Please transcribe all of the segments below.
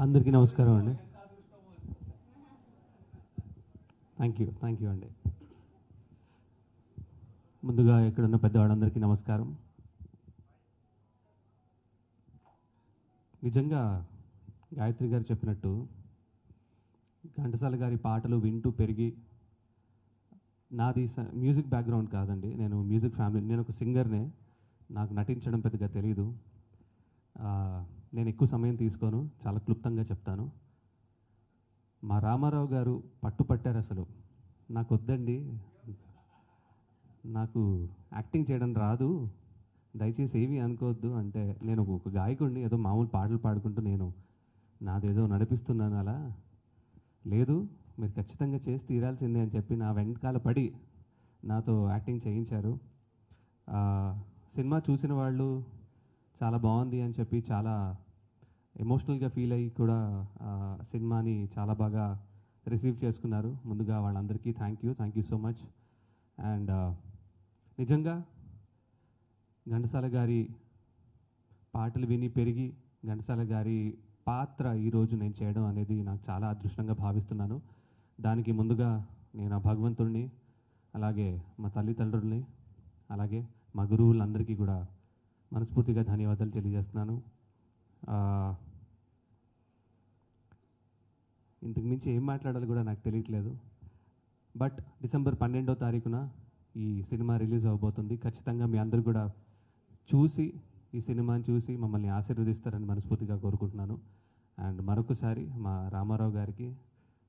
అందరికీ నమస్కారం అండి. థ్యాంక్ యూ అండి. ముందుగా ఇక్కడున్న పెద్దవాళ్ళందరికీ నమస్కారం. నిజంగా గాయత్రి గారు చెప్పినట్టు ఘంటసాల గారి పాటలు వింటూ పెరిగి, నాది మ్యూజిక్ బ్యాక్గ్రౌండ్ కాదండి, నేను మ్యూజిక్ ఫ్యామిలీ, నేను ఒక సింగర్నే. నాకు నటించడం పెద్దగా తెలీదు. నేను ఎక్కువ సమయం తీసుకోను, చాలా క్లుప్తంగా చెప్తాను. మా రామారావు గారు పట్టుపట్టారు. అసలు నాకు వద్దండి, నాకు యాక్టింగ్ చేయడం రాదు, దయచేసి ఏమీ అనుకోవద్దు అంటే, నేను ఒక గాయకుడిని, ఏదో మామూలు పాటలు పాడుకుంటూ నేను నాదేదో నడిపిస్తున్నాను. అలా లేదు, మీరు ఖచ్చితంగా చేసి తీరాల్సిందే అని చెప్పి నా వెనకాల పడి నాతో యాక్టింగ్ చేయించారు. సినిమా చూసిన వాళ్ళు చాలా బాగుంది అని చెప్పి చాలా ఎమోషనల్గా ఫీల్ అయ్యి కూడా సినిమాని చాలా బాగా రిసీవ్ చేసుకున్నారు. ముందుగా వాళ్ళందరికీ thank you so much. And నిజంగా ఘంటసాల గారి పాటలు విని పెరిగి ఘంటసాల గారి పాత్ర ఈరోజు నేను చేయడం అనేది నాకు చాలా అదృష్టంగా భావిస్తున్నాను. దానికి ముందుగా నేను ఆ భగవంతుడిని, అలాగే మా తల్లిదండ్రుల్ని, అలాగే మా గురువులందరికీ కూడా మనస్ఫూర్తిగా ధన్యవాదాలు తెలియజేస్తున్నాను. ఇంతకు మించి ఏం మాట్లాడాలో కూడా నాకు తెలియట్లేదు. బట్ డిసెంబర్ 12వ తారీఖున ఈ సినిమా రిలీజ్ అవబోతుంది. ఖచ్చితంగా మీ అందరూ కూడా చూసి, ఈ సినిమాని చూసి మమ్మల్ని ఆశీర్వదిస్తారని మనస్ఫూర్తిగా కోరుకుంటున్నాను. అండ్ మరొకసారి మా రామారావు గారికి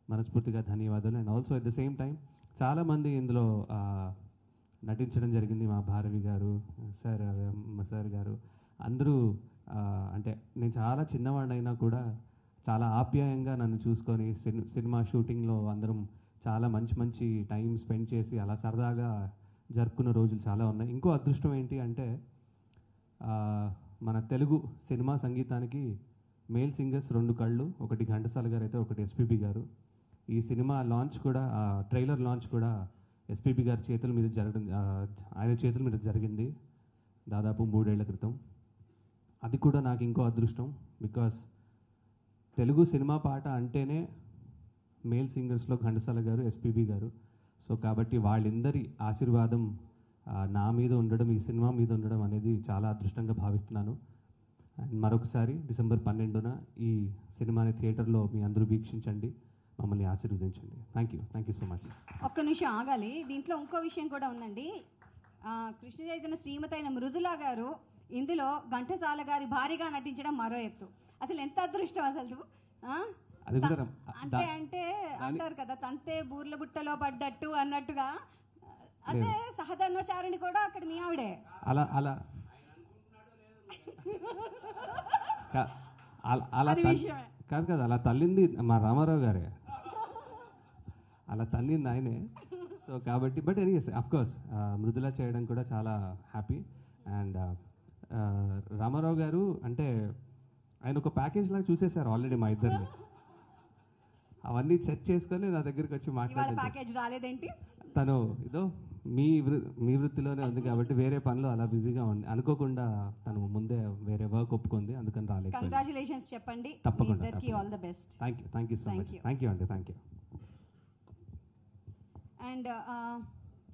మనస్ఫూర్తిగా ధన్యవాదాలు. And also at the same time చాలామంది ఇందులో నటించడం జరిగింది. మా భారవి గారు, సార్ గారు అందరూ, అంటే నేను చాలా చిన్నవాడినైనా కూడా చాలా ఆప్యాయంగా నన్ను చూసుకొని సినిమా షూటింగ్లో అందరం చాలా మంచి టైం స్పెండ్ చేసి అలా సరదాగా జరుపుకున్న రోజులు చాలా ఉన్నాయి. ఇంకో అదృష్టం ఏంటి అంటే, మన తెలుగు సినిమా సంగీతానికి మేల్ సింగర్స్ 2 కళ్ళు, ఒకటి ఘంటసాల గారు అయితే ఒకటి ఎస్పీబీ గారు. ఈ సినిమా లాంచ్ కూడా, ట్రైలర్ లాంచ్ కూడా ఎస్పీబీ గారి చేతుల మీద ఆయన చేతుల మీద జరిగింది దాదాపు 3 ఏళ్ల క్రితం. అది కూడా నాకు ఇంకో అదృష్టం. బికాస్ తెలుగు సినిమా పాట అంటేనే మేల్ సింగర్స్లో ఘంటసాల గారు, ఎస్పీబీ గారు. సో కాబట్టి వాళ్ళందరి ఆశీర్వాదం నా మీద ఉండడం, ఈ సినిమా మీద ఉండడం అనేది చాలా అదృష్టంగా భావిస్తున్నాను. అండ్ మరొకసారి డిసెంబర్ 12న ఈ సినిమాని థియేటర్లో మీ అందరూ వీక్షించండి, మమ్మల్ని ఆశీర్వదించండి. Thank you so much. ఒక్క నిమిషం ఆగాలి, దీంట్లో ఇంకో విషయం కూడా ఉందండి. కృష్ణ చైతన్య శ్రీమతి అయిన మృదులా గారు ఇందులో ఘంటసాల గారి భారీగా నటించడం మరో ఎత్తు. అసలు ఎంత అదృష్టం అసలు. అంటే అంటే అంటారు కదా, తంతే బూర్ల బుట్టలో పడ్డట్టు అన్నట్టుగా. అదే సహధర్మచారిణి కూడా అక్కడ మీ ఆవిడే. అలా అలా కాదు కదా, అలా తల్లింది మా రామారావు గారే, అలా తల్లింది ఆయనే. సో కాబట్టి బట్ ఎనీవేస్ అఫ్కోర్స్ మృదులా చేయడం కూడా చాలా హ్యాపీ. అండ్ రామారావు గారు అంటే ఆయన ఒక ప్యాకేజ్ లాగా చూసేశారు ఆల్రెడీ మా ఇద్దరిని. అవన్నీ సెట్ చేసుకొని నా దగ్గరికి వచ్చి మాట్లాడారు. తను ఏదో మీ వృత్తిలోనే ఉంది కాబట్టి వేరే పనిలో అలా బిజీగా ఉంది, అనుకోకుండా తను ముందే వేరే వర్క్ ఒప్పుకుంది, అందుకని రాలేదు. కంగ్రాచులేషన్స్ చెప్పండి. తప్పకుండా. All the best. Thank you so much. Thank you అండి. అండ్